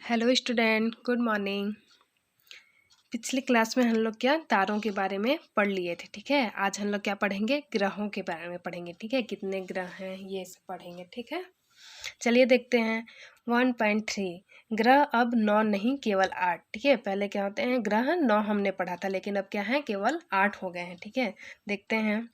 Hello student, good morning. पिछली class में हम लोग क्या तारों के बारे में पढ़ लिए थे। ठीक है, आज हम लोग क्या पढ़ेंगे, ग्रहों के बारे में पढ़ेंगे। ठीक है, कितने ग्रह हैं ये सब पढ़ेंगे। ठीक है, चलिए देखते हैं। 1.3 ग्रह अब 9 नहीं केवल 8। ठीक है, पहले क्या होते हैं, ग्रह 9 हमने पढ़ा था, लेकिन अब क्या है, केवल 8 हो गए हैं। ठीक है, देखते हैं।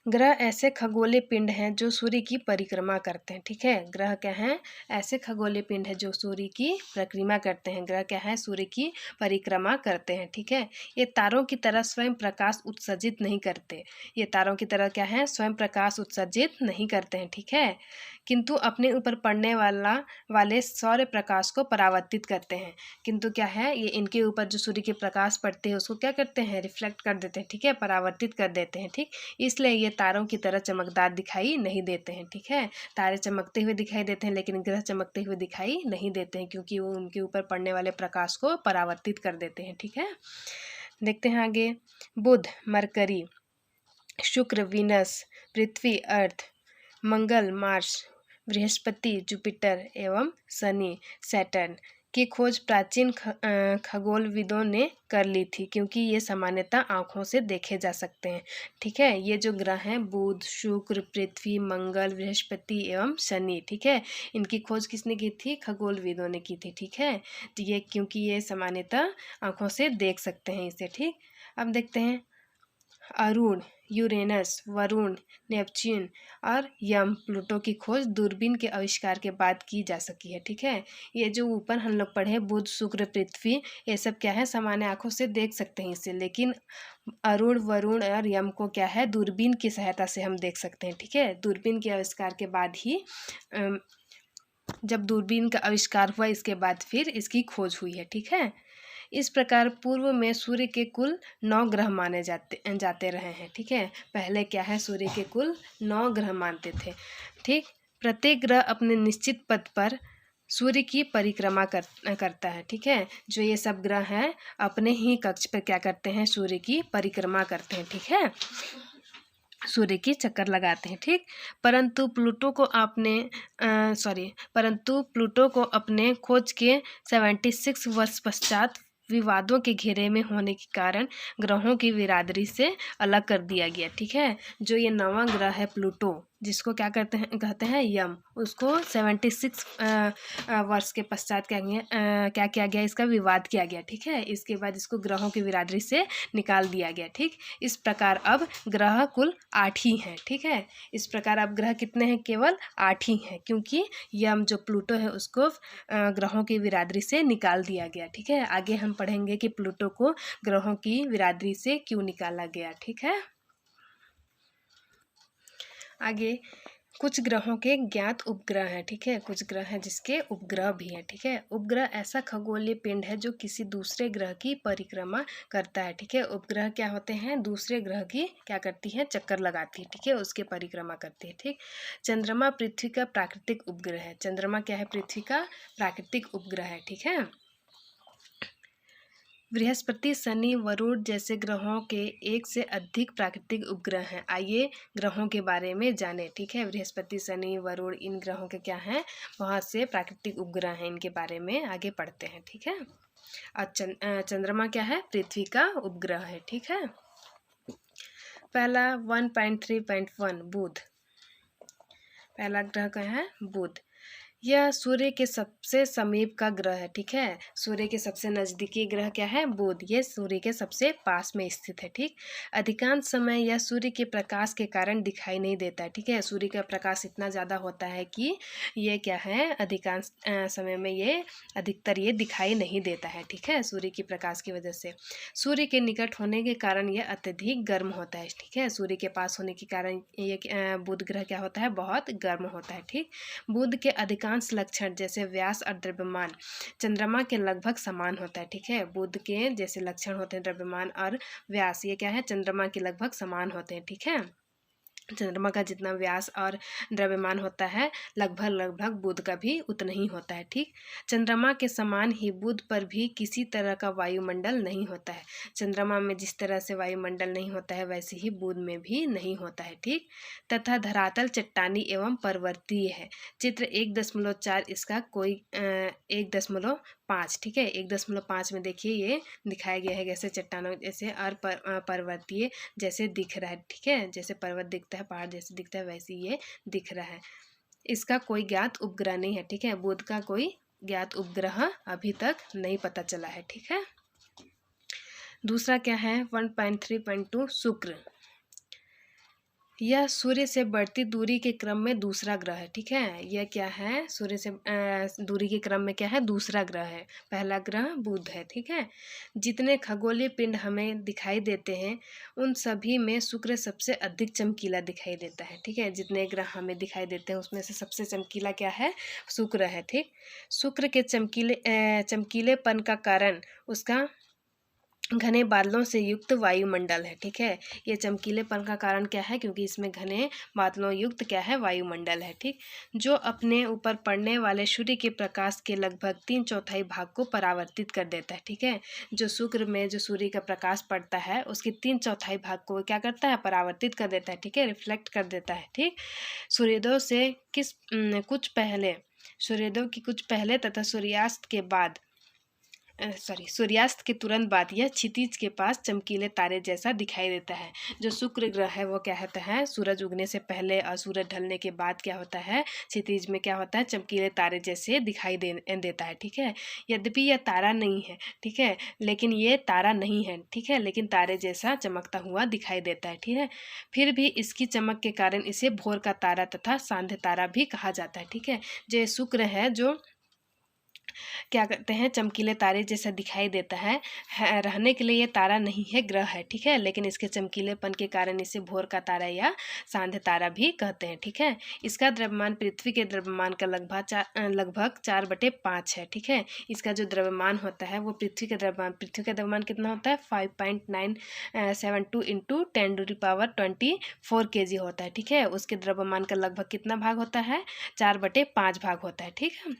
ग्रह ऐसे खगोलीय पिंड हैं जो सूर्य की परिक्रमा करते हैं। ठीक है, ग्रह क्या हैं, ऐसे खगोलीय पिंड है जो सूर्य की परिक्रमा करते हैं। ग्रह क्या है, सूर्य की परिक्रमा करते हैं। ठीक है, ये तारों की तरह स्वयं प्रकाश उत्सर्जित नहीं करते। ये तारों की तरह क्या है, स्वयं प्रकाश उत्सर्जित नहीं करते हैं। ठीक है, किंतु अपने ऊपर पड़ने वाले सौर्य प्रकाश को परावर्तित करते हैं। किंतु क्या है, ये इनके ऊपर जो सूर्य के प्रकाश पड़ते हैं उसको क्या करते हैं, रिफ्लेक्ट कर देते हैं। ठीक है, परावर्तित कर देते हैं। ठीक, इसलिए ये तारों की तरह चमकदार दिखाई नहीं देते हैं। ठीक है, तारे चमकते हुए दिखाई देते हैं, लेकिन ग्रह चमकते हुए दिखाई नहीं देते हैं, क्योंकि वो उनके ऊपर पड़ने वाले प्रकाश को परावर्तित कर देते हैं। ठीक है, देखते हैं आगे। बुध, मरकरी, शुक्र, वीनस, पृथ्वी, अर्थ, मंगल, मार्स, बृहस्पति, जुपिटर एवं शनि, सैटर्न की खोज प्राचीन खगोलविदों ने कर ली थी, क्योंकि ये सामान्यतः आंखों से देखे जा सकते हैं। ठीक है, ये जो ग्रह हैं, बुध, शुक्र, पृथ्वी, मंगल, बृहस्पति एवं शनि, ठीक है, इनकी खोज किसने की थी, खगोलविदों ने की थी। ठीक है, तो ये क्योंकि ये सामान्यतः आंखों से देख सकते हैं इसे। ठीक, अब देखते हैं। अरुण, यूरेनस, वरुण, नेपच्यून और यम, प्लूटो की खोज दूरबीन के आविष्कार के बाद की जा सकी है। ठीक है, ये जो ऊपर हम लोग पढ़े, बुध, शुक्र, पृथ्वी, ये सब क्या है, सामान्य आंखों से देख सकते हैं इसे, लेकिन अरुण, वरुण और यम को क्या है, दूरबीन की सहायता से हम देख सकते हैं। ठीक है, दूरबीन के आविष्कार के बाद ही जब दूरबीन का आविष्कार हुआ, इसके बाद फिर इसकी खोज हुई है। ठीक है, इस प्रकार पूर्व में सूर्य के कुल 9 ग्रह माने जाते रहे हैं। ठीक है, पहले क्या है, सूर्य के कुल 9 ग्रह मानते थे। ठीक, प्रत्येक ग्रह अपने निश्चित पथ पर सूर्य की परिक्रमा करता है। ठीक है, जो ये सब ग्रह हैं अपने ही कक्ष पर क्या करते हैं, सूर्य की परिक्रमा करते हैं। ठीक है, सूर्य की चक्कर लगाते हैं। ठीक, परंतु प्लूटो को अपने खोज के 76 वर्ष पश्चात विवादों के घेरे में होने के कारण ग्रहों की बिरादरी से अलग कर दिया गया। ठीक है, जो ये 9वां ग्रह है प्लूटो, जिसको क्या कहते हैं यम, उसको 76 वर्ष के पश्चात क्या किया गया, इसका विवाद किया गया। ठीक है, इसके बाद इसको ग्रहों की बिरादरी से निकाल दिया गया। ठीक, इस प्रकार अब ग्रह कुल 8 ही हैं। ठीक है, इस प्रकार अब ग्रह कितने हैं, केवल 8 ही हैं, क्योंकि यम जो प्लूटो है उसको ग्रहों की बिरादरी से निकाल दिया गया। ठीक है, आगे हम पढ़ेंगे कि प्लूटो को ग्रहों की बिरादरी से क्यों निकाला गया। ठीक है, आगे कुछ ग्रहों के ज्ञात उपग्रह हैं। ठीक है, कुछ ग्रह हैं जिसके उपग्रह भी हैं। ठीक है, उपग्रह ऐसा खगोलीय पिंड है जो किसी दूसरे ग्रह की परिक्रमा करता है। ठीक है, उपग्रह क्या होते हैं, दूसरे ग्रह की क्या करती है, चक्कर लगाती है। ठीक है, उसके परिक्रमा करती है। ठीक, चंद्रमा पृथ्वी का प्राकृतिक उपग्रह है। चंद्रमा क्या है, पृथ्वी का प्राकृतिक उपग्रह है। ठीक है, बृहस्पति, शनि, वरुण जैसे ग्रहों के एक से अधिक प्राकृतिक उपग्रह हैं। आइए ग्रहों के बारे में जानें। ठीक है, बृहस्पति, शनि, वरुण, इन ग्रहों के क्या हैं, बहुत से प्राकृतिक उपग्रह हैं, इनके बारे में आगे पढ़ते हैं। ठीक है, और चंद्रमा क्या है, पृथ्वी का उपग्रह है। ठीक है, पहला 1.3.1 बुध, पहला ग्रह क्या है, बुध। यह सूर्य के सबसे समीप का ग्रह है। ठीक है, सूर्य के सबसे नज़दीकी ग्रह क्या है, बुध, ये सूर्य के सबसे पास में स्थित है। ठीक, अधिकांश समय यह सूर्य के प्रकाश के कारण दिखाई नहीं देता है। ठीक है, सूर्य का प्रकाश इतना ज़्यादा होता है कि ये क्या है, अधिकांश समय में ये अधिकतर ये दिखाई नहीं देता है। ठीक है, सूर्य की प्रकाश की वजह से सूर्य के निकट होने के कारण यह अत्यधिक गर्म होता है। ठीक है, सूर्य के पास होने के कारण ये बुध ग्रह क्या होता है, बहुत गर्म होता है। ठीक, बुध के अधिकांश लक्षण जैसे व्यास और द्रव्यमान चंद्रमा के लगभग समान होता है। ठीक है, बुध के जैसे लक्षण होते हैं, द्रव्यमान और व्यास, ये क्या है, चंद्रमा के लगभग समान होते हैं। ठीक है, चंद्रमा का जितना व्यास और द्रव्यमान होता है लगभग बुध का भी उतना ही होता है। ठीक, चंद्रमा के समान ही बुध पर भी किसी तरह का वायुमंडल नहीं होता है। चंद्रमा में जिस तरह से वायुमंडल नहीं होता है वैसे ही बुध में भी नहीं होता है। ठीक, तथा धरातल चट्टानी एवं पर्वतीय है। चित्र 1.4 इसका कोई 1.5, ठीक है, 1.5 में देखिए ये दिखाया गया है कैसे चट्टानों जैसे और पर्वतीय जैसे दिख रहा है। ठीक है, जैसे पर्वत दिखता है, पहाड़ जैसे दिखता है वैसे ये दिख रहा है। इसका कोई ज्ञात उपग्रह नहीं है। ठीक है, बुध का कोई ज्ञात उपग्रह अभी तक नहीं पता चला है। ठीक है, दूसरा क्या है 1.3.2 शुक्र। यह सूर्य से बढ़ती दूरी के क्रम में दूसरा ग्रह है। ठीक है, यह क्या है, सूर्य से दूरी के क्रम में क्या है, दूसरा ग्रह है। पहला ग्रह बुध है। ठीक है, जितने खगोलीय पिंड हमें दिखाई देते हैं उन सभी में शुक्र सबसे अधिक चमकीला दिखाई देता है। ठीक है, जितने ग्रह हमें दिखाई देते हैं उसमें से सबसे चमकीला क्या है, शुक्र है। ठीक, शुक्र के चमकीलेपन का कारण उसका घने बादलों से युक्त वायुमंडल है। ठीक है, ये चमकीलेपन का कारण क्या है, क्योंकि इसमें घने बादलों युक्त क्या है, वायुमंडल है। ठीक, जो अपने ऊपर पड़ने वाले सूर्य के प्रकाश के लगभग 3/4 भाग को परावर्तित कर देता है। ठीक है, जो शुक्र में जो सूर्य का प्रकाश पड़ता है उसके 3/4 भाग को क्या करता है, परावर्तित कर देता है। ठीक है, रिफ्लेक्ट कर देता है। ठीक, सूर्योदय से कुछ पहले, सूर्योदय की कुछ पहले तथा सूर्यास्त के बाद सूर्यास्त के तुरंत बाद यह क्षितिज के पास चमकीले तारे जैसा दिखाई देता है। जो शुक्र ग्रह है वो क्या होता है, सूरज उगने से पहले और सूरज ढलने के बाद क्या होता है, क्षितिज में क्या होता है, चमकीले तारे जैसे दिखाई देता है। ठीक है, यद्यपि यह तारा नहीं है। ठीक है, लेकिन ये तारा नहीं है। ठीक है, लेकिन तारे जैसा चमकता हुआ दिखाई देता है। ठीक है, फिर भी इसकी चमक के कारण इसे भोर का तारा तथा सांध्य तारा भी कहा जाता है। ठीक है, जो शुक्र है जो क्या कहते हैं, चमकीले तारे जैसा दिखाई देता है, रहने के लिए ये तारा नहीं है, ग्रह है। ठीक है, लेकिन इसके चमकीलेपन के कारण इसे भोर का तारा या सांध्य तारा भी कहते हैं। ठीक है, इसका द्रव्यमान पृथ्वी के द्रव्यमान का लगभग 4/5 है। ठीक है, इसका जो द्रव्यमान होता है वो पृथ्वी का द्रव्यमान कितना होता है, 5.972 × 10⁻24 kg होता है। ठीक है, उसके द्रव्यमान का लगभग कितना भाग होता है, 4/5 भाग होता है। ठीक है,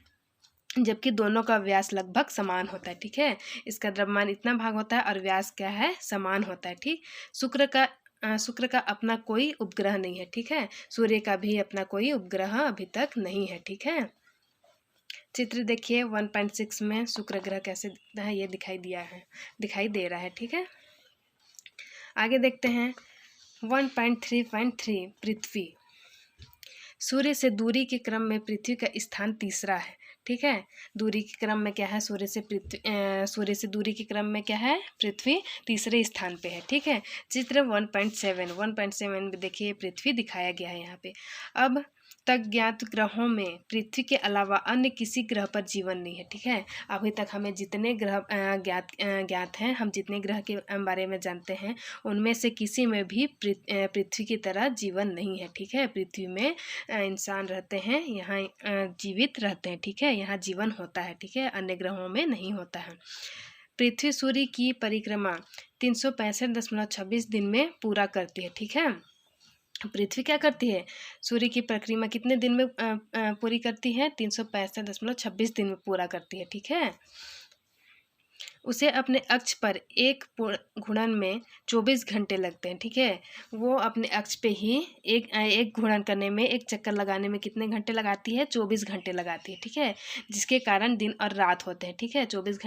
जबकि दोनों का व्यास लगभग समान होता है। ठीक है, इसका द्रव्यमान इतना भाग होता है और व्यास क्या है, समान होता है। ठीक, शुक्र का अपना कोई उपग्रह नहीं है। ठीक है, सूर्य का भी अपना कोई उपग्रह अभी तक नहीं है। ठीक है, चित्र देखिए 1.6 में शुक्र ग्रह कैसे दिखता है, ये दिखाई दे रहा है। ठीक है, आगे देखते हैं 1.3.3 पृथ्वी। सूर्य से दूरी के क्रम में पृथ्वी का स्थान तीसरा है। ठीक है, दूरी के क्रम में क्या है, सूर्य से दूरी के क्रम में क्या है, पृथ्वी तीसरे स्थान पे है। ठीक है, चित्र 1.7 में देखिए पृथ्वी दिखाया गया है यहाँ पे। अब तक ज्ञात ग्रहों में पृथ्वी के अलावा अन्य किसी ग्रह पर जीवन नहीं है। ठीक है, अभी तक हमें जितने ग्रह ज्ञात हैं, हम जितने ग्रह के बारे में जानते हैं उनमें से किसी में भी पृथ्वी की तरह जीवन नहीं है। ठीक है, पृथ्वी में इंसान रहते हैं, यहाँ जीवित रहते हैं। ठीक है, यहाँ जीवन होता है। ठीक है, अन्य ग्रहों में नहीं होता है। पृथ्वी सूर्य की परिक्रमा 365.26 दिन में पूरा करती है। ठीक है, पृथ्वी क्या करती है, सूर्य की परिक्रमा कितने दिन में पूरी करती है, 365.26 दिन में पूरा करती है। ठीक है, उसे अपने अक्ष पर एक घूर्णन में 24 घंटे लगते हैं। ठीक है, वो अपने अक्ष पे ही एक घूर्णन करने में, एक चक्कर लगाने में कितने घंटे लगाती है, 24 घंटे लगाती है। ठीक है, जिसके कारण दिन और रात होते हैं। ठीक है, 24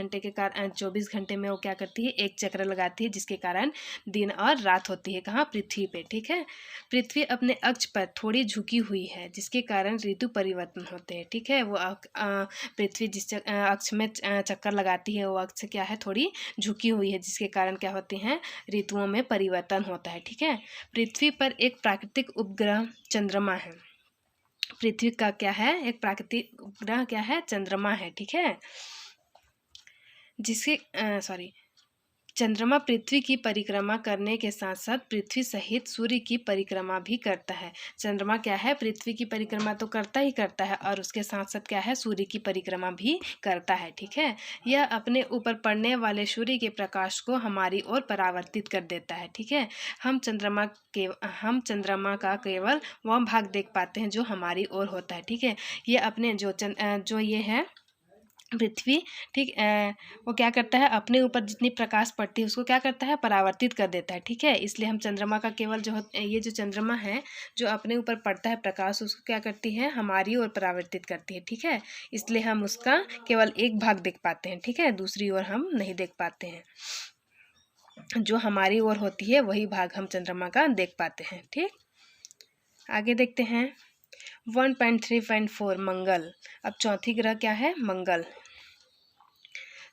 घंटे में वो क्या करती है, एक चक्कर लगाती है, जिसके कारण दिन और रात होती है। कहाँ, पृथ्वी पे। ठीक है, पृथ्वी अपने अक्ष पर थोड़ी झुकी हुई है, जिसके कारण ऋतु परिवर्तन होते हैं। ठीक है, वो पृथ्वी जिस अक्ष में चक्कर लगाती है वो अक्ष क्या है, थोड़ी झुकी हुई है, जिसके कारण क्या होते हैं, ऋतुओं में परिवर्तन होता है। ठीक है, पृथ्वी पर एक प्राकृतिक उपग्रह चंद्रमा है। पृथ्वी का क्या है, एक प्राकृतिक उपग्रह क्या है, चंद्रमा है। ठीक है, जिसके चंद्रमा पृथ्वी की परिक्रमा करने के साथ साथ पृथ्वी सहित सूर्य की परिक्रमा भी करता है। चंद्रमा क्या है, पृथ्वी की परिक्रमा तो करता ही करता है और उसके साथ साथ क्या है, सूर्य की परिक्रमा भी करता है। ठीक है, यह अपने ऊपर पड़ने वाले सूर्य के प्रकाश को हमारी ओर परावर्तित कर देता है। ठीक है, हम चंद्रमा का केवल वह भाग देख पाते हैं जो हमारी ओर होता है। ठीक है, ये अपने जो ये है पृथ्वी, ठीक, वो क्या करता है, अपने ऊपर जितनी प्रकाश पड़ती है उसको क्या करता है, परावर्तित कर देता है। ठीक है, इसलिए हम चंद्रमा का केवल ये जो चंद्रमा है जो अपने ऊपर पड़ता है प्रकाश, उसको क्या करती है, हमारी ओर परावर्तित करती है। ठीक है, इसलिए हम उसका केवल एक भाग देख पाते हैं। ठीक है, दूसरी ओर हम नहीं देख पाते हैं, जो हमारी ओर होती है वही भाग हम चंद्रमा का देख पाते हैं। ठीक, आगे देखते हैं 1.3.4 मंगल। अब चौथी ग्रह क्या है, मंगल।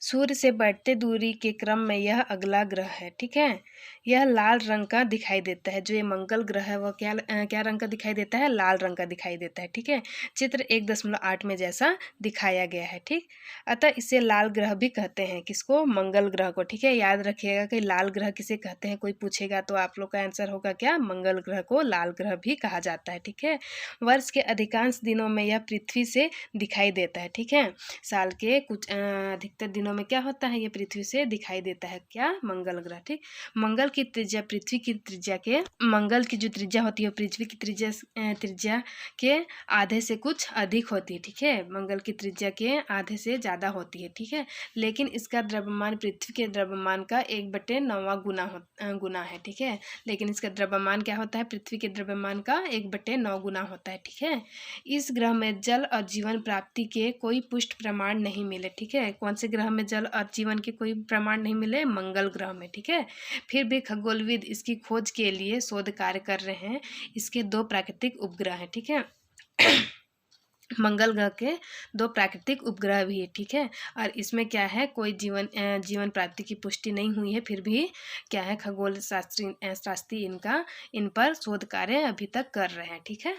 सूर्य से बढ़ते दूरी के क्रम में यह अगला ग्रह है। ठीक है, यह लाल रंग का दिखाई देता है। जो ये मंगल ग्रह है वह क्या रंग का दिखाई देता है, लाल रंग का दिखाई देता है। ठीक है, चित्र 1.8 में जैसा दिखाया गया है। ठीक, अतः इसे लाल ग्रह भी कहते हैं। किसको, मंगल ग्रह को। ठीक है, याद रखिएगा कि लाल ग्रह किसे कहते हैं, कोई पूछेगा तो आप लोग का आंसर होगा क्या, मंगल ग्रह को लाल ग्रह भी कहा जाता है। ठीक है, वर्ष के अधिकांश दिनों में यह पृथ्वी से दिखाई देता है। ठीक है, साल के कुछ अधिकतर दिनों में क्या होता है, ये पृथ्वी से दिखाई देता है, क्या, मंगल ग्रह। ठीक, मंगल की त्रिज्या पृथ्वी की त्रिज्या के, मंगल की जो त्रिज्या होती है पृथ्वी की त्रिज्या के आधे से कुछ अधिक होती है। ठीक है, मंगल की त्रिज्या के आधे से ज़्यादा होती है। ठीक है, लेकिन इसका द्रव्यमान पृथ्वी के द्रव्यमान का 1/9 गुना है। ठीक है, लेकिन इसका द्रव्यमान क्या होता है, पृथ्वी के द्रव्यमान का 1/9 गुना होता है। ठीक है, इस ग्रह में जल और जीवन प्राप्ति के कोई पुष्ट प्रमाण नहीं मिले। ठीक है, कौन से ग्रह में जल और जीवन के कोई प्रमाण नहीं मिले, मंगल ग्रह में। ठीक है, फिर भी खगोलविद इसकी खोज के लिए शोध कार्य कर रहे हैं। इसके 2 प्राकृतिक उपग्रह हैं। ठीक है मंगल ग्रह के 2 प्राकृतिक उपग्रह भी है। ठीक है, और इसमें क्या है, कोई जीवन प्राप्ति की पुष्टि नहीं हुई है, फिर भी क्या है, खगोल शास्त्री इन पर शोध कार्य अभी तक कर रहे हैं। ठीक है,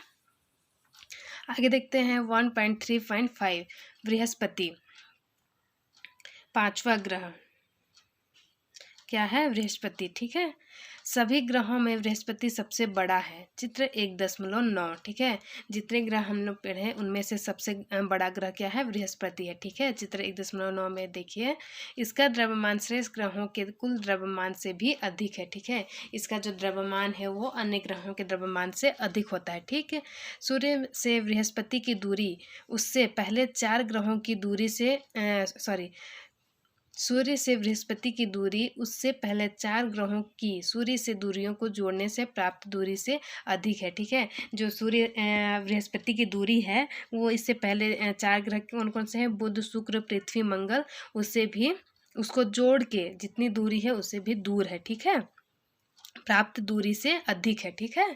आगे देखते हैं 1.3.5 बृहस्पति, 5वां ग्रह क्या है, बृहस्पति। ठीक है, सभी ग्रहों में बृहस्पति सबसे बड़ा है। चित्र 1.9। ठीक है, जितने ग्रह हम लोग पढ़े उनमें से सबसे बड़ा ग्रह क्या है, बृहस्पति है। ठीक है, चित्र 1.9 में देखिए, इसका द्रव्यमान शेष ग्रहों के कुल द्रव्यमान से भी अधिक है। ठीक है, इसका जो द्रव्यमान है वो अन्य ग्रहों के द्रव्यमान से अधिक होता है। ठीक है, सूर्य से बृहस्पति की दूरी उससे पहले 4 ग्रहों की दूरी से सूर्य से बृहस्पति की दूरी उससे पहले 4 ग्रहों की सूर्य से दूरियों को जोड़ने से प्राप्त दूरी से अधिक है। ठीक है, जो सूर्य बृहस्पति की दूरी है वो इससे पहले 4 ग्रह कौन कौन से हैं, बुध, शुक्र, पृथ्वी, मंगल, उससे भी उसको जोड़ के जितनी दूरी है उससे भी दूर है। ठीक है, प्राप्त दूरी से अधिक है। ठीक है,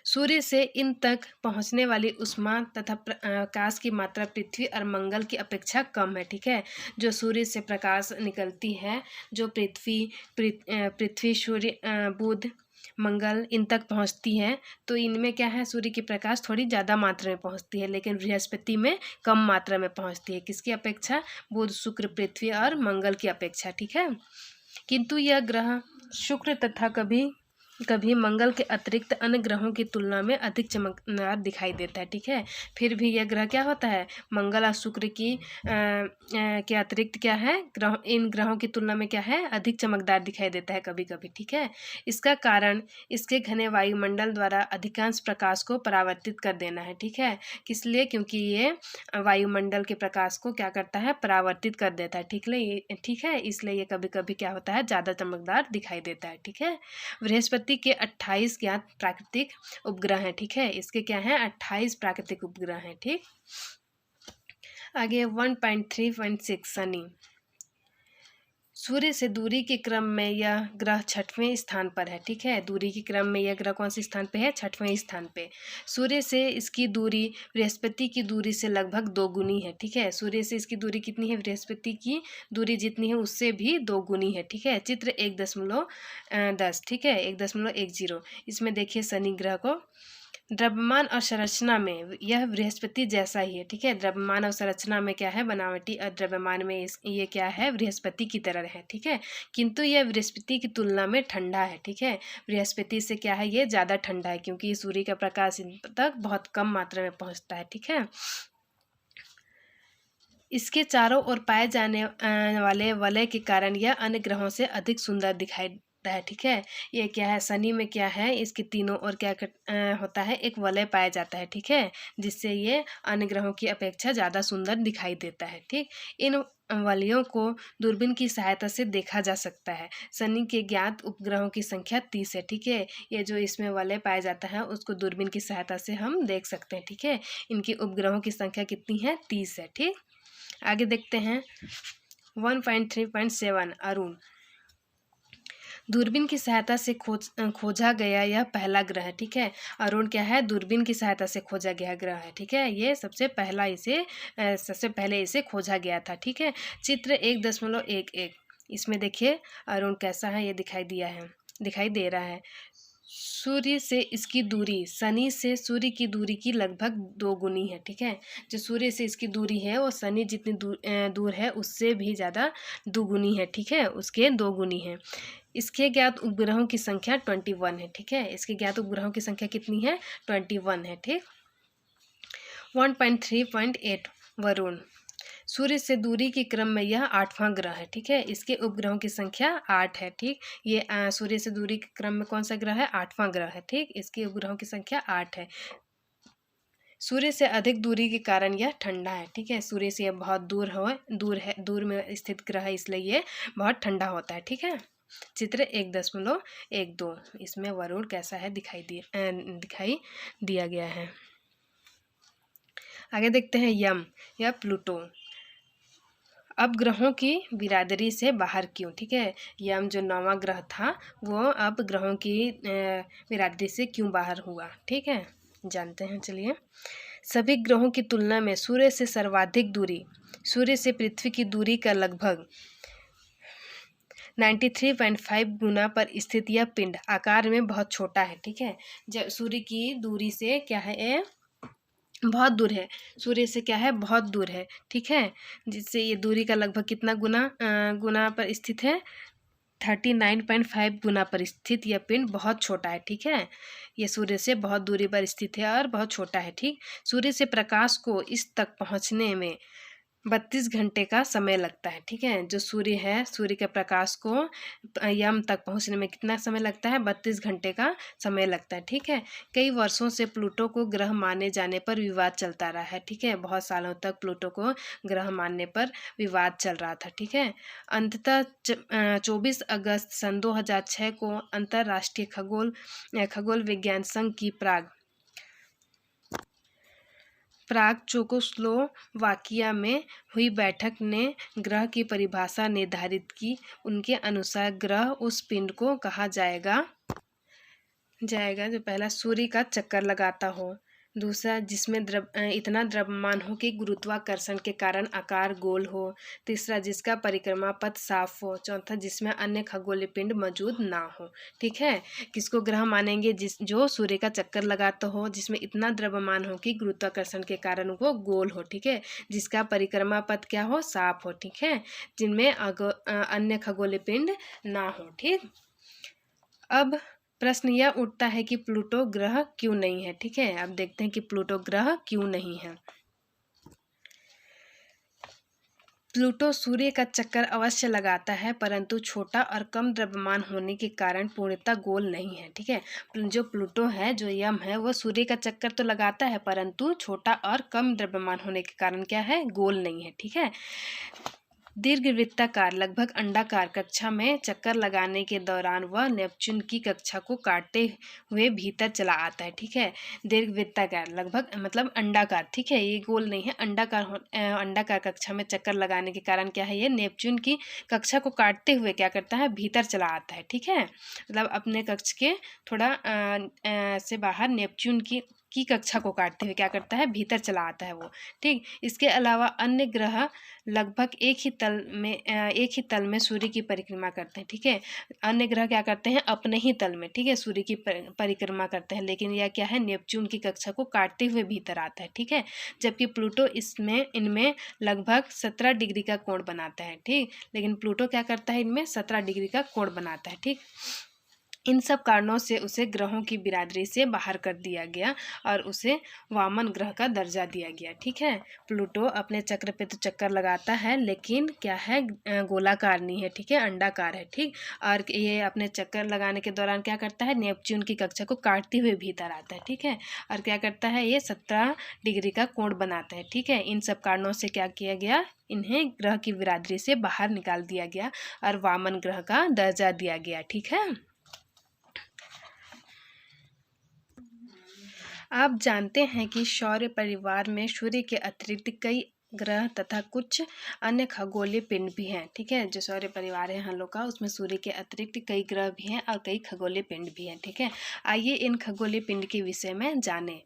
सूर्य से इन तक पहुंचने वाली उष्मा तथा प्रकाश की मात्रा पृथ्वी और मंगल की अपेक्षा कम है। ठीक है, जो सूर्य से प्रकाश निकलती है, जो पृथ्वी, सूर्य, बुध, मंगल इन तक पहुंचती है, तो इनमें क्या है, सूर्य की प्रकाश थोड़ी ज़्यादा मात्रा में पहुंचती है, लेकिन बृहस्पति में कम मात्रा में पहुंचती है। किसकी अपेक्षा, बुध, शुक्र, पृथ्वी और मंगल की अपेक्षा। ठीक है, किंतु यह ग्रह शुक्र तथा कभी मंगल के अतिरिक्त अन्य ग्रहों की तुलना में अधिक चमकदार दिखाई देता है। ठीक है, फिर भी यह ग्रह क्या होता है, मंगल और शुक्र के अतिरिक्त क्या है, इन ग्रहों की तुलना में क्या है, अधिक चमकदार दिखाई देता है कभी कभी। ठीक है, इसका कारण इसके घने वायुमंडल द्वारा अधिकांश प्रकाश को परावर्तित कर देना है। ठीक है, किस लिए, क्योंकि ये वायुमंडल के प्रकाश को क्या करता है, परावर्तित कर देता है। ठीक है, इसलिए ये कभी कभी क्या होता है, ज़्यादा चमकदार दिखाई देता है। ठीक है, बृहस्पति के 28 ज्ञात प्राकृतिक उपग्रह हैं। ठीक है, इसके क्या हैं, 28 प्राकृतिक उपग्रह हैं। ठीक, आगे 1.3.6 शनि। सूर्य से दूरी के क्रम में यह ग्रह 6वें स्थान पर है। ठीक है, दूरी के क्रम में यह ग्रह कौन से स्थान पे है, 6वें स्थान पे। सूर्य से इसकी दूरी बृहस्पति की दूरी से लगभग 2 गुनी है। ठीक है, सूर्य से इसकी दूरी कितनी है, बृहस्पति की दूरी जितनी है उससे भी 2 गुनी है। ठीक है, चित्र 1.10। ठीक है, 1.10। इसमें देखिए शनि ग्रह को, द्रव्यमान और संरचना में यह बृहस्पति जैसा ही है, ठीक है। द्रव्यमान और संरचना में क्या है, बनावटी, और द्रव्यमान में ये क्या है, बृहस्पति की तरह है, ठीक है। किंतु यह बृहस्पति की तुलना में ठंडा है, ठीक है। बृहस्पति से क्या है, ये ज़्यादा ठंडा है, क्योंकि सूर्य का प्रकाश इन तक बहुत कम मात्रा में पहुँचता है, ठीक है। इसके चारों ओर पाए जाने वाले वलय के कारण यह अन्य ग्रहों से अधिक सुंदर दिखाई देता है, ठीक है। ये क्या है, शनि में क्या है, इसके तीनों ओर क्या होता है, एक वलय पाया जाता है, ठीक है, जिससे ये अन्य ग्रहों की अपेक्षा ज़्यादा सुंदर दिखाई देता है, ठीक। इन वलयों को दूरबीन की सहायता से देखा जा सकता है। शनि के ज्ञात उपग्रहों की संख्या 30 है, ठीक है। ये जो इसमें वलय पाया जाता है उसको दूरबीन की सहायता से हम देख सकते हैं, ठीक है। इनकी उपग्रहों की संख्या कितनी है, 30 है, ठीक। आगे देखते हैं 1.3.7 अरुण। दूरबीन की सहायता से खोजा गया यह पहला ग्रह है, ठीक है। अरुण क्या है, दूरबीन की सहायता से खोजा गया ग्रह है, ठीक है। ये सबसे पहले इसे खोजा गया था, ठीक है। चित्र 1.11 इसमें देखिए अरुण कैसा है, ये दिखाई दे रहा है। सूर्य से इसकी दूरी शनि से सूर्य की दूरी की लगभग 2 गुनी है, ठीक है। जो सूर्य से इसकी दूरी है वो शनि जितनी दूर है उससे भी ज़्यादा 2 गुनी है, ठीक है, उसके 2 गुनी है। इसके ज्ञात उपग्रहों की संख्या 21 है, ठीक है। इसके ज्ञात उपग्रहों की संख्या कितनी है, 21 है, ठीक। 1.3.8 वरुण। सूर्य से दूरी के क्रम में यह 8वां ग्रह है, ठीक है। इसके उपग्रहों की संख्या 8 है, ठीक। ये सूर्य से दूरी के क्रम में कौन सा ग्रह है, 8वां ग्रह है, ठीक। इसके उपग्रहों की संख्या 8 है। सूर्य से अधिक दूरी के कारण यह ठंडा है, ठीक है। सूर्य से यह बहुत दूर में स्थित ग्रह है, इसलिए ये बहुत ठंडा होता है, ठीक है। चित्र 1.12 इसमें वरुण कैसा है दिखाई दिया गया है। आगे देखते हैं यम या प्लूटो। अब ग्रहों की बिरादरी से बाहर क्यों, ठीक है। यम जो 9वां ग्रह था वो अब ग्रहों की बिरादरी से क्यों बाहर हुआ, ठीक है, जानते हैं, चलिए। सभी ग्रहों की तुलना में सूर्य से सर्वाधिक दूरी, सूर्य से पृथ्वी की दूरी का लगभग 93.5 गुना पर स्थित यह पिंड आकार में बहुत छोटा है, ठीक है। जब सूर्य की दूरी से क्या है, बहुत दूर है, सूर्य से क्या है, बहुत दूर है, ठीक है। जिससे ये दूरी का लगभग कितना गुना पर स्थित है, 39.5 गुना पर स्थित यह पिंड बहुत छोटा है, ठीक है। ये सूर्य से बहुत दूरी पर स्थित है और बहुत छोटा है, ठीक। सूर्य से प्रकाश को इस तक पहुंचने में 32 घंटे का समय लगता है, ठीक है। जो सूर्य है, सूर्य के प्रकाश को यम तक पहुंचने में कितना समय लगता है, 32 घंटे का समय लगता है, ठीक है। कई वर्षों से प्लूटो को ग्रह माने जाने पर विवाद चलता रहा है, ठीक है। बहुत सालों तक प्लूटो को ग्रह मानने पर विवाद चल रहा था, ठीक है। अंततः 24 अगस्त सन 2006 को अंतर्राष्ट्रीय खगोल विज्ञान संघ की प्राग चेकोस्लोवाकिया में हुई बैठक ने ग्रह की परिभाषा निर्धारित की। उनके अनुसार ग्रह उस पिंड को कहा जाएगा जो पहला सूर्य का चक्कर लगाता हो, दूसरा जिसमें इतना द्रव्यमान हो कि गुरुत्वाकर्षण के कारण आकार गोल हो, तीसरा जिसका परिक्रमा पथ साफ हो, चौथा जिसमें अन्य खगोलीय पिंड मौजूद ना हो, ठीक है। किसको ग्रह मानेंगे, जो सूर्य का चक्कर लगाता हो, जिसमें इतना द्रव्यमान हो कि गुरुत्वाकर्षण के कारण वो गोल हो, ठीक है, जिसका परिक्रमा पथ क्या हो, साफ हो, ठीक है, जिनमें अन्य खगोलीय पिंड ना हो, ठीक। अब प्रश्न यह उठता है कि प्लूटो ग्रह क्यों नहीं है, ठीक है। अब देखते हैं कि प्लूटो ग्रह क्यों नहीं है। प्लूटो सूर्य का चक्कर अवश्य लगाता है, परंतु छोटा और कम द्रव्यमान होने के कारण पूर्णतः गोल नहीं है, ठीक है। जो प्लूटो है, जो यम है, वो सूर्य का चक्कर तो लगाता है, परंतु छोटा और कम द्रव्यमान होने के कारण क्या है, गोल नहीं है, ठीक है। दीर्घवृत्ताकार लगभग अंडाकार कक्षा में चक्कर लगाने के दौरान वह नेपच्यून की कक्षा को काटते हुए भीतर चला आता है, ठीक है। दीर्घवृत्ताकार लगभग मतलब अंडाकार, ठीक है, ये गोल नहीं है, अंडाकार कक्षा में चक्कर लगाने के कारण क्या है, ये नेपच्यून की कक्षा को काटते हुए क्या करता है, भीतर चला आता है, ठीक है। मतलब अपने कक्ष के थोड़ा से बाहर नेपच्यून की की कक्षा को काटते हुए क्या करता है, भीतर चला आता है वो। ठीक, इसके अलावा अन्य ग्रह लगभग एक ही तल में सूर्य की परिक्रमा करते हैं। ठीक है, अन्य ग्रह क्या करते हैं, अपने ही तल में, ठीक है, सूर्य की परिक्रमा करते हैं, लेकिन यह क्या है, नेपच्यून की कक्षा को काटते हुए भीतर आता है। ठीक है, जबकि प्लूटो इनमें लगभग 17 डिग्री का कोण बनाता है। ठीक, लेकिन प्लूटो क्या करता है, इनमें 17 डिग्री का कोण बनाता है। ठीक, इन सब कारणों से उसे ग्रहों की बिरादरी से बाहर कर दिया गया और उसे वामन ग्रह का दर्जा दिया गया। ठीक है, प्लूटो अपने चक्र पे तो चक्कर लगाता है, लेकिन क्या है, गोलाकार नहीं है। ठीक है, अंडाकार है। ठीक, और ये अपने चक्कर लगाने के दौरान क्या करता है, नेपच्यून की कक्षा को काटते हुए भीतर आता है। ठीक है, और क्या करता है, ये 17 डिग्री का कोण बनाता है। ठीक है, इन सब कारणों से क्या किया गया, इन्हें ग्रह की बिरादरी से बाहर निकाल दिया गया और वामन ग्रह का दर्जा दिया गया। ठीक है, आप जानते हैं कि सौर परिवार में सूर्य के अतिरिक्त कई ग्रह तथा कुछ अन्य खगोलीय पिंड भी हैं। ठीक है, जो सौर परिवार है हम लोग का, उसमें सूर्य के अतिरिक्त कई ग्रह भी हैं और कई खगोलीय पिंड भी हैं। ठीक है, आइए इन खगोलीय पिंड के विषय में जानें।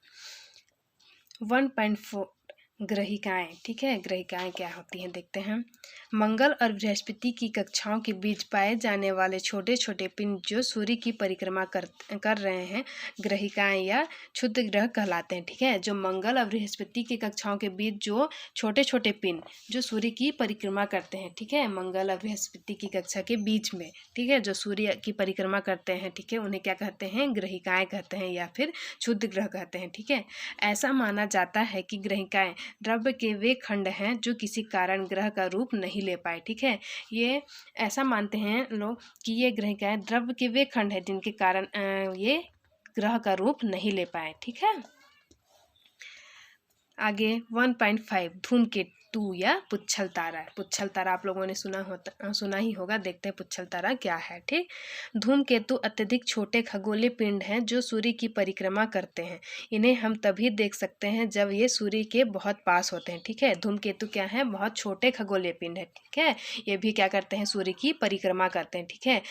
1.4 ग्रहिकाएं। ठीक है, ग्रहिकाएं क्या होती हैं देखते हैं। मंगल और बृहस्पति की कक्षाओं के बीच पाए जाने वाले छोटे छोटे पिंड जो सूर्य की परिक्रमा कर रहे हैं, ग्रहिकाएं या क्षुद्र ग्रह कहलाते हैं। ठीक है, जो मंगल और बृहस्पति की कक्षाओं के बीच जो छोटे छोटे पिंड जो सूर्य की परिक्रमा करते हैं। ठीक है, मंगल और बृहस्पति की कक्षा के बीच में, ठीक है, जो सूर्य की परिक्रमा करते हैं, ठीक है, उन्हें क्या कहते हैं, ग्रहिकाएं कहते हैं या फिर क्षुद्र ग्रह कहते हैं। ठीक है, ऐसा माना जाता है कि ग्रहिकाएं द्रव्य के वे खंड हैं जो किसी कारण ग्रह का रूप नहीं ले पाए। ठीक है, ये ऐसा मानते हैं लोग कि ये ग्रहिकाएं द्रव्य के वे खंड हैं जिनके कारण ये ग्रह का रूप नहीं ले पाए। ठीक है, आगे 1.5 धूमकेतु या पुच्छल तारा। पुच्छल तारा आप लोगों ने सुना ही होगा। देखते हैं पुच्छल तारा क्या है। ठीक, धूमकेतु अत्यधिक छोटे खगोलीय पिंड हैं जो सूर्य की परिक्रमा करते हैं। इन्हें हम तभी देख सकते हैं जब ये सूर्य के बहुत पास होते हैं। ठीक है, धूमकेतु क्या है, बहुत छोटे खगोलीय पिंड है। ठीक है, ये भी क्या करते हैं, सूर्य की परिक्रमा करते हैं। ठीक है,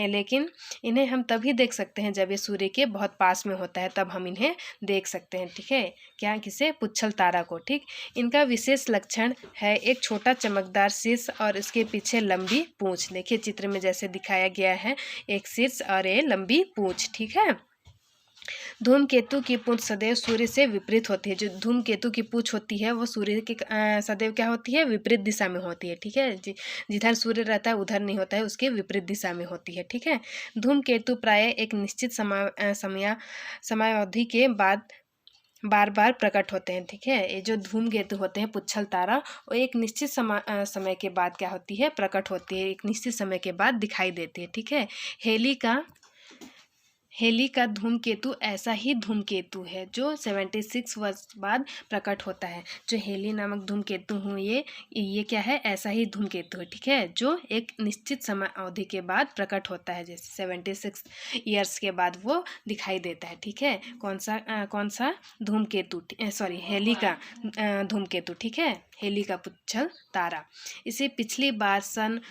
लेकिन इन्हें हम तभी देख सकते हैं जब ये सूर्य के बहुत पास में होता है, तब हम इन्हें देख सकते हैं। ठीक है, क्या, किसे, पुच्छल तारा को। ठीक, इनका विशेष लक्षण है एक छोटा चमकदार शीर्ष और इसके पीछे लंबी पूंछ। देखिए चित्र में जैसे दिखाया गया है, एक शीर्ष और एक लंबी पूंछ। ठीक है, धूमकेतु की पूंछ सदैव सूर्य से विपरीत होती है। जो धूमकेतु की पूंछ होती है वो सूर्य के सदैव क्या होती है, विपरीत दिशा में होती है। ठीक है, जिधर सूर्य रहता है उधर नहीं होता है, उसके विपरीत दिशा में होती है। ठीक है, धूमकेतु प्राय एक निश्चित समयावधि के बाद बार बार प्रकट होते हैं। ठीक है, ये जो धूमकेतु होते हैं, पुच्छल तारा, वो एक निश्चित समय के बाद क्या होती है, प्रकट होती है, एक निश्चित समय के बाद दिखाई देती है। ठीक है, हेली का धूमकेतु ऐसा ही धूमकेतु है जो 76 वर्ष बाद प्रकट होता है। जो हेली नामक धूमकेतु हूँ, ये क्या है, ऐसा ही धूमकेतु है। ठीक है, जो एक निश्चित समय अवधि के बाद प्रकट होता है, जैसे 76 ईयर्स के बाद वो दिखाई देता है। ठीक है, कौन सा धूमकेतु, सॉरी, हेली का धूमकेतु। ठीक है, हेली का पुच्छल तारा। इसे पिछली बार सन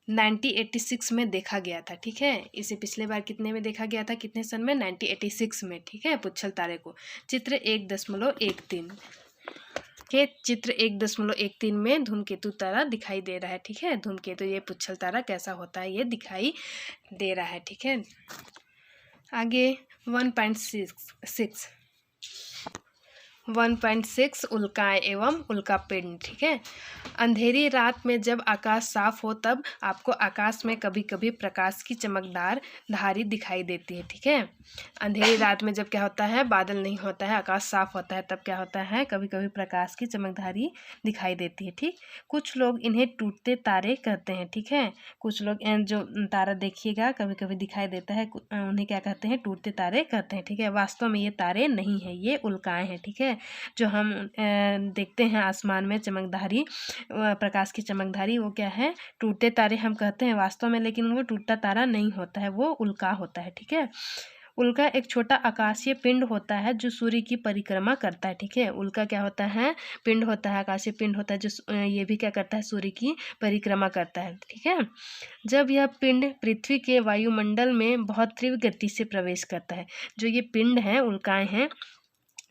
1986 में देखा गया था। ठीक है, इसे पिछले बार कितने में देखा गया था, कितने सन में, 1986 में। ठीक है, पुच्छल तारे को चित्र 1.13 के चित्र 1.13 में धूमकेतु तारा दिखाई दे रहा है। ठीक है, धूमकेतु ये पुच्छल तारा कैसा होता है, ये दिखाई दे रहा है। ठीक है, आगे 1.6 उल्काएं एवं उल्कापिंड। ठीक है, अंधेरी रात में जब आकाश साफ हो तब आपको आकाश में कभी कभी प्रकाश की चमकदार धारी दिखाई देती है। ठीक है, अंधेरी रात में जब क्या होता है, बादल नहीं होता है, आकाश साफ होता है, तब क्या होता है, कभी कभी प्रकाश की चमकधारी दिखाई देती है। ठीक, कुछ लोग इन्हें टूटते तारे कहते हैं। ठीक है, कुछ लोग जो तारा देखिएगा कभी कभी दिखाई देता है, उन्हें क्या कहते हैं, टूटते तारे कहते हैं। ठीक है, वास्तव में ये तारे नहीं है, ये उल्काएं हैं। ठीक है, जो हम देखते हैं आसमान में चमकधारी, प्रकाश की चमकधारी, वो क्या है, टूटते तारे हम कहते हैं वास्तव में, लेकिन वो टूटता तारा नहीं होता है, वो उल्का होता है। ठीक है, उल्का एक छोटा आकाशीय पिंड होता है जो सूर्य की परिक्रमा करता है। ठीक है, उल्का क्या होता है, पिंड होता है, आकाशीय पिंड होता है जो ये भी क्या करता है, सूर्य की परिक्रमा करता है। ठीक है, जब यह पिंड पृथ्वी के वायुमंडल में बहुत तीव्र गति से प्रवेश करता है, जो ये पिंड है, उल्काएं हैं,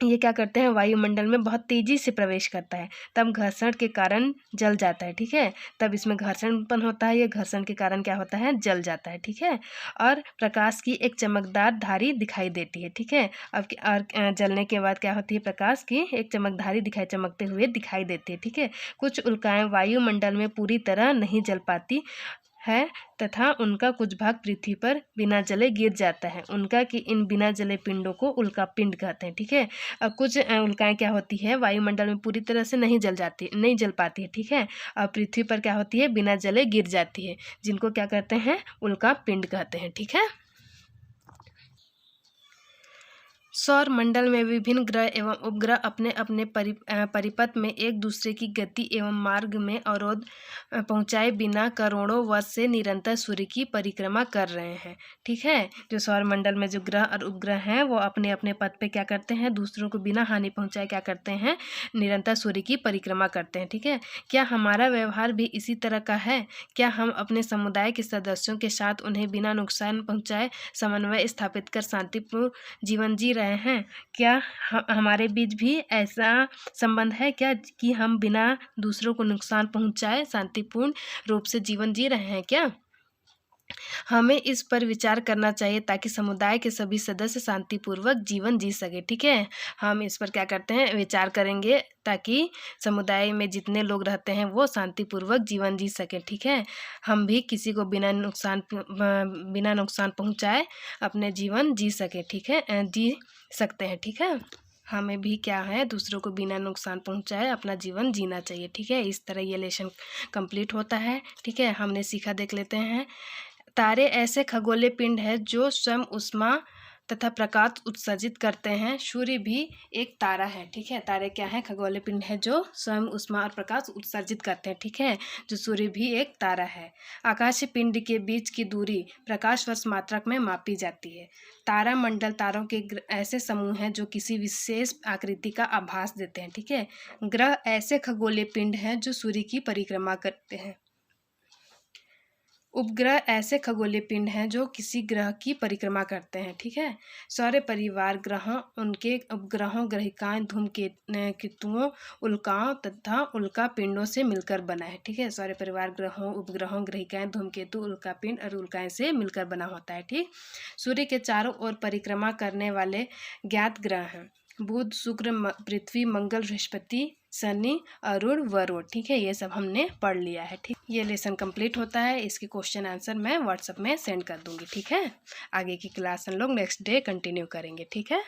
ये क्या करते हैं, वायुमंडल में बहुत तेज़ी से प्रवेश करता है, तब घर्षण के कारण जल जाता है। ठीक है, तब इसमें घर्षण उत्पन्न होता है, ये घर्षण के कारण क्या होता है, जल जाता है। ठीक है, और प्रकाश की एक चमकदार धारी दिखाई देती है। ठीक है, और जलने के बाद क्या होती है, प्रकाश की एक चमकधारी चमकते हुए दिखाई देती है। ठीक है, कुछ उल्काएं वायुमंडल में पूरी तरह नहीं जल पाती है तथा उनका कुछ भाग पृथ्वी पर बिना जले गिर जाता है। उनका कि इन बिना जले पिंडों को उल्का पिंड कहते हैं। ठीक है, अब कुछ उल्काएं क्या होती है, वायुमंडल में पूरी तरह से नहीं जल पाती है। ठीक है, और पृथ्वी पर क्या होती है, बिना जले गिर जाती है, जिनको क्या कहते हैं, उल्का पिंड कहते हैं। ठीक है, सौर मंडल में विभिन्न ग्रह एवं उपग्रह अपने अपने परिपथ में एक दूसरे की गति एवं मार्ग में अवरोध पहुंचाए बिना करोड़ों वर्ष से निरंतर सूर्य की परिक्रमा कर रहे हैं। ठीक है, जो सौर मंडल में जो ग्रह और उपग्रह हैं वो अपने अपने पथ पे क्या करते हैं, दूसरों को बिना हानि पहुंचाए क्या करते हैं, निरंतर सूर्य की परिक्रमा करते हैं। ठीक है, क्या हमारा व्यवहार भी इसी तरह का है? क्या हम अपने समुदाय के सदस्यों के साथ उन्हें बिना नुकसान पहुंचाए समन्वय स्थापित कर शांतिपूर्ण जीवन जी रहे हैं? क्या हमारे बीच भी ऐसा संबंध है क्या कि हम बिना दूसरों को नुकसान पहुंचाए शांतिपूर्ण रूप से जीवन जी रहे हैं क्या? हमें इस पर विचार करना चाहिए ताकि समुदाय के सभी सदस्य शांतिपूर्वक जीवन जी सके। ठीक है, हम इस पर क्या करते हैं, विचार करेंगे ताकि समुदाय में जितने लोग रहते हैं वो शांतिपूर्वक जीवन जी सके। ठीक है, हम भी किसी को बिना नुकसान पहुंचाए अपने जीवन जी सके। ठीक है, जी सकते हैं। ठीक है, हमें भी क्या है, दूसरों को बिना नुकसान पहुंचाए अपना जीवन जीना चाहिए। ठीक है, इस तरह ये लेसन कंप्लीट होता है। ठीक है, हमने सीखा, देख लेते हैं। तारे ऐसे खगोलीय पिंड हैं जो स्वयं ऊष्मा तथा प्रकाश उत्सर्जित करते हैं। सूर्य भी एक तारा है। ठीक है, तारे क्या है, खगोलीय पिंड है जो स्वयं ऊष्मा और प्रकाश उत्सर्जित करते हैं। ठीक है, जो सूर्य भी एक तारा है। आकाशीय पिंड के बीच की दूरी प्रकाश वर्ष मात्रक में मापी जाती है। तारा मंडल तारों के ऐसे समूह हैं जो किसी विशेष आकृति का आभास देते हैं। ठीक है, ग्रह ऐसे खगोलीय पिंड हैं जो सूर्य की परिक्रमा करते हैं। उपग्रह ऐसे खगोलीय पिंड हैं जो किसी ग्रह की परिक्रमा करते हैं। ठीक है, सौर परिवार ग्रहों, उनके उपग्रहों, ग्रहिकाएं, धूमकेतुओं, उल्काओं तथा उल्का पिंडों से मिलकर बना है। ठीक है, सौर परिवार ग्रहों, उपग्रहों, ग्रहिकाएं, धूमकेतु, उल्का पिंड और उल्काएं से मिलकर बना होता है। ठीक, सूर्य के चारों ओर परिक्रमा करने वाले ज्ञात ग्रह हैं बुध, शुक्र, पृथ्वी, मंगल, बृहस्पति, शनि, अरुण, वरुण। ठीक है, ये सब हमने पढ़ लिया है। ठीक, ये लेसन कंप्लीट होता है। इसके क्वेश्चन आंसर मैं व्हाट्सएप में सेंड कर दूंगी। ठीक है, आगे की क्लास हम लोग नेक्स्ट डे कंटिन्यू करेंगे। ठीक है।